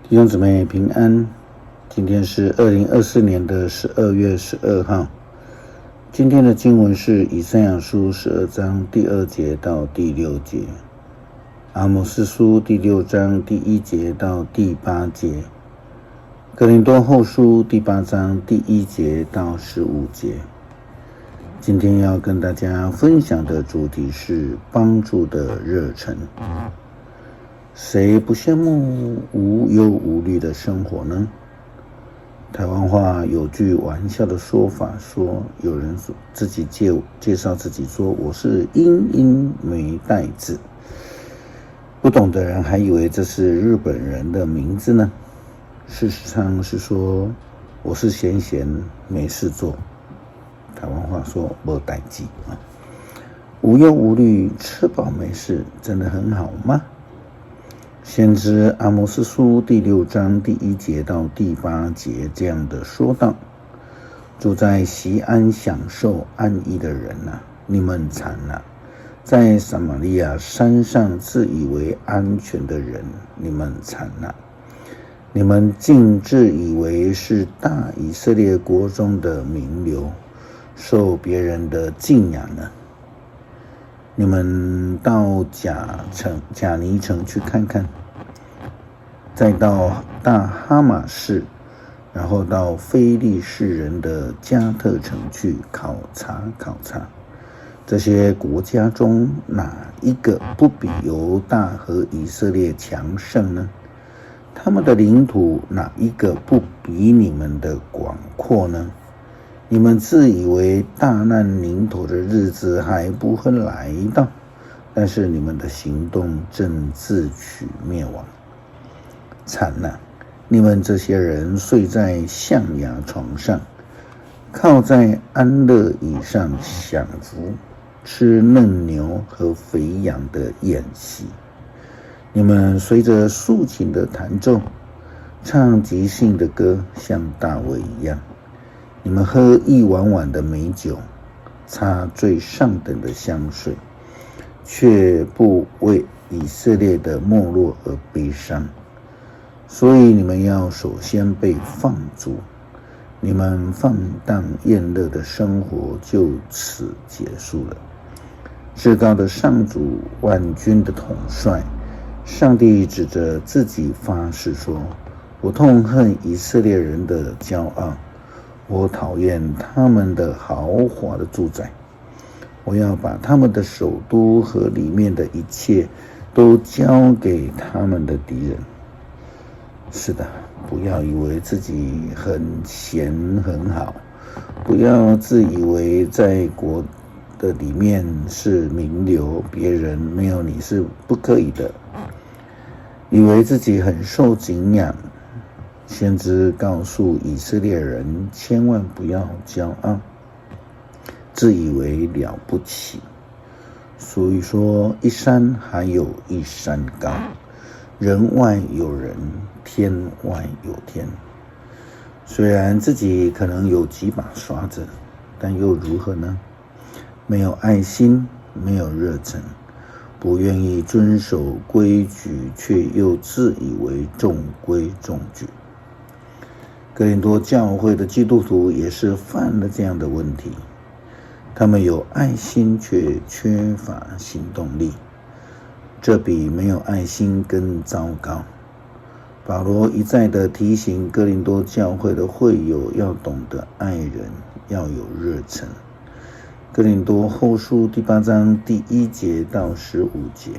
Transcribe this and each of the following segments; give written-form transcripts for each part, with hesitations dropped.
弟兄姊妹平安，今天是2024年的12月12号。今天的经文是以赛亚书12章第2节到第6节，阿摩司书第6章第1节到第8节，哥林多后书第8章第1节到15节。今天要跟大家分享的主题是帮助的热忱。谁不羡慕无忧无虑的生活呢？台湾话有句玩笑的说法，说有人自己介绍自己说我是英英没带字，不懂的人还以为这是日本人的名字呢。事实上是说我是闲闲没事做，台湾话说没代志啊，无忧无虑吃饱没事，真的很好吗？先知阿摩司书第6章第1节到第8节这样的说道：住在锡安享受安逸的人啊，你们惨啊！在撒玛利亚山上自以为安全的人，你们惨啊！你们竟自以为是大以色列国中的名流，受别人的敬仰呢。你们到贾尼城去看看，再到大哈马士，然后到非利士人的加特城去考察，这些国家中哪一个不比犹大和以色列强盛呢？他们的领土哪一个不比你们的广阔呢？你们自以为大难临头的日子还不会来到，但是你们的行动正自取灭亡。惨啊！你们这些人睡在象牙床上，靠在安乐椅上享福，吃嫩牛和肥羊的宴席。你们随着竖琴的弹奏，唱即兴的歌，像大卫一样。你们喝一碗碗的美酒，擦最上等的香水，却不为以色列的没落而悲伤。所以你们要首先被放逐，你们放荡宴乐的生活就此结束了。至高的上主，万军的统帅，上帝指着自己发誓说：我痛恨以色列人的骄傲，我讨厌他们的豪华的住宅，我要把他们的首都和里面的一切都交给他们的敌人。是的，不要以为自己很闲很好，不要自以为在国的里面是名流，别人没有你是不可以的，以为自己很受敬仰。先知告诉以色列人，千万不要骄傲，自以为了不起。所以说，一山还有一山高，人外有人，天外有天。虽然自己可能有几把刷子，但又如何呢？没有爱心，没有热忱，不愿意遵守规矩，却又自以为中规中矩。哥林多教会的基督徒也是犯了这样的问题，他们有爱心却缺乏行动力，这比没有爱心更糟糕。保罗一再的提醒哥林多教会的会友要懂得爱人，要有热忱。哥林多后书第8章第1节到15节。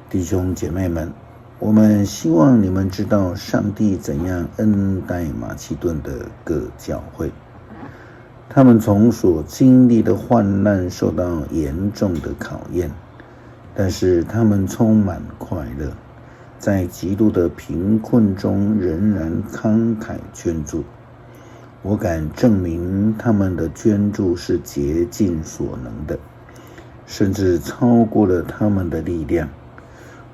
弟兄姐妹们，我们希望你们知道上帝怎样恩待马其顿的各教会。他们从所经历的患难受到严重的考验，但是他们充满快乐，在极度的贫困中仍然慷慨捐助。我敢证明他们的捐助是竭尽所能的，甚至超过了他们的力量。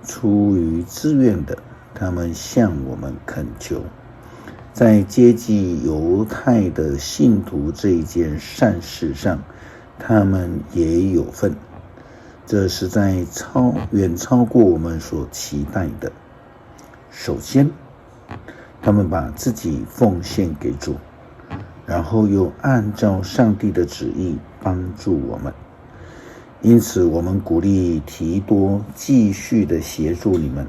出于自愿的，他们向我们恳求，在接济犹太的信徒这一件善事上，他们也有份。这实在远超过我们所期待的。首先，他们把自己奉献给主，然后又按照上帝的旨意帮助我们。因此，我们鼓励提多继续的协助你们，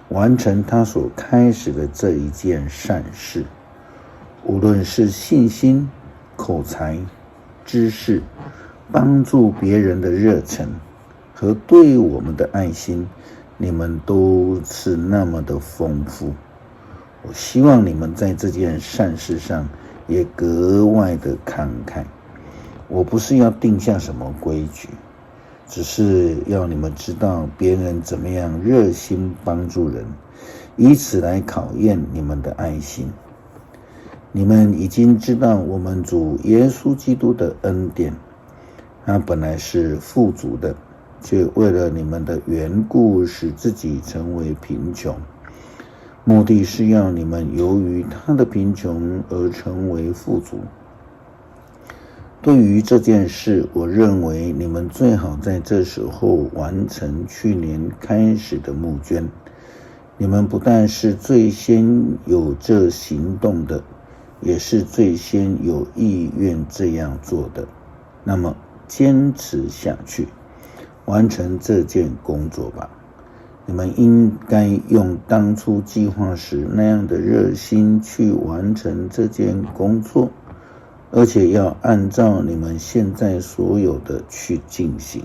完成他所开始的这一件善事。无论是信心、口才、知识、帮助别人的热忱和对我们的爱心，你们都是那么的丰富。我希望你们在这件善事上也格外的慷慨。我不是要定下什么规矩，只是要你们知道别人怎么样热心帮助人，以此来考验你们的爱心。你们已经知道我们主耶稣基督的恩典，他本来是富足的，却为了你们的缘故使自己成为贫穷，目的是要你们由于他的贫穷而成为富足。对于这件事，我认为你们最好在这时候完成去年开始的募捐。你们不但是最先有这行动的，也是最先有意愿这样做的。那么坚持下去，完成这件工作吧。你们应该用当初计划时那样的热心去完成这件工作，而且要按照你们现在所有的去进行。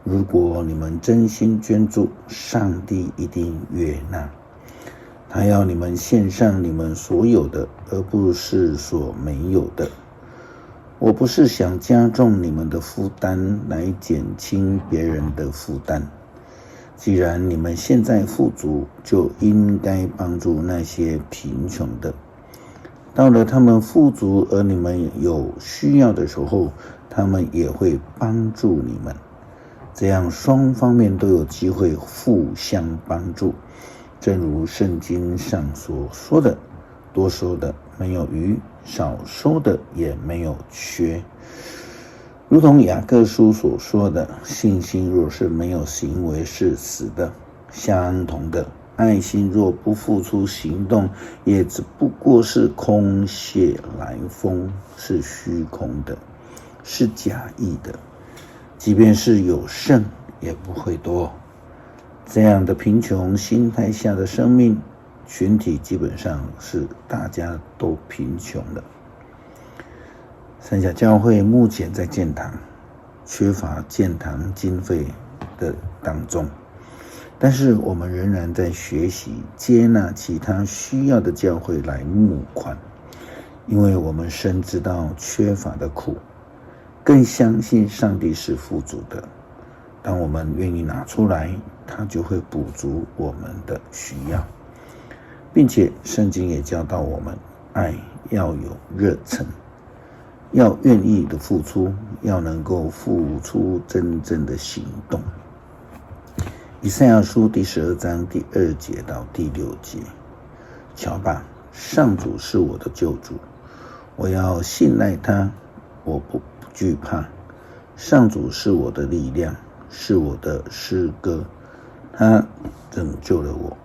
如果你们真心捐助，上帝一定悦纳。他要你们献上你们所有的，而不是所没有的。我不是想加重你们的负担来减轻别人的负担。既然你们现在富足，就应该帮助那些贫穷的。到了他们富足而你们有需要的时候，他们也会帮助你们。这样双方面都有机会互相帮助。正如圣经上所说的，多收的没有余，少收的也没有缺。如同雅各书所说的，信心若是没有行为是死的。相同的，爱心若不付出行动，也只不过是空穴来风，是虚空的，是假意的。即便是有剩，也不会多。这样的贫穷心态下的生命群体，基本上是大家都贫穷的。三峡教会目前在建堂，缺乏建堂经费的当中，但是我们仍然在学习接纳其他需要的教会来募款，因为我们深知道缺乏的苦，更相信上帝是富足的。当我们愿意拿出来，他就会补足我们的需要。并且圣经也教导我们，爱要有热忱，要愿意的付出，要能够付出真正的行动。以赛亚书第12章第2节到第6节，瞧吧，上主是我的救主，我要信赖他，我不惧怕。上主是我的力量，是我的诗歌，他拯救了我。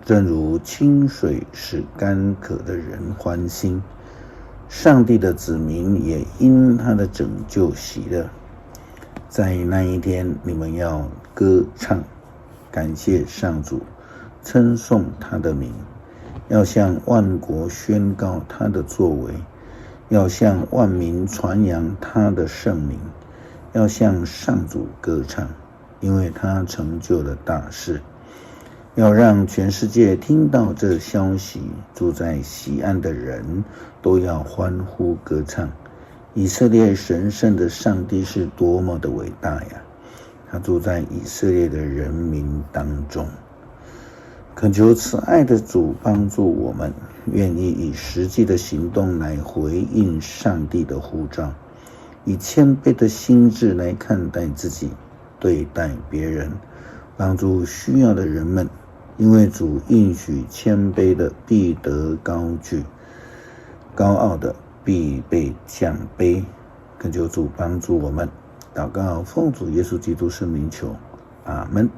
正如清水使干渴的人欢心，上帝的子民也因他的拯救喜乐。在那一天，你们要歌唱，感谢上主，称颂他的名，要向万国宣告他的作为，要向万民传扬他的圣名，要向上主歌唱，因为他成就了大事。要让全世界听到这消息，住在西安的人都要欢呼歌唱。以色列神圣的上帝是多么的伟大呀！他住在以色列的人民当中。恳求慈爱的主帮助我们，愿意以实际的行动来回应上帝的呼召，以谦卑的心智来看待自己，对待别人，帮助需要的人们。因为主应许谦卑的必得高举，高傲的必被降卑。恳求主帮助我们，祷告奉主耶稣基督圣名求，阿们。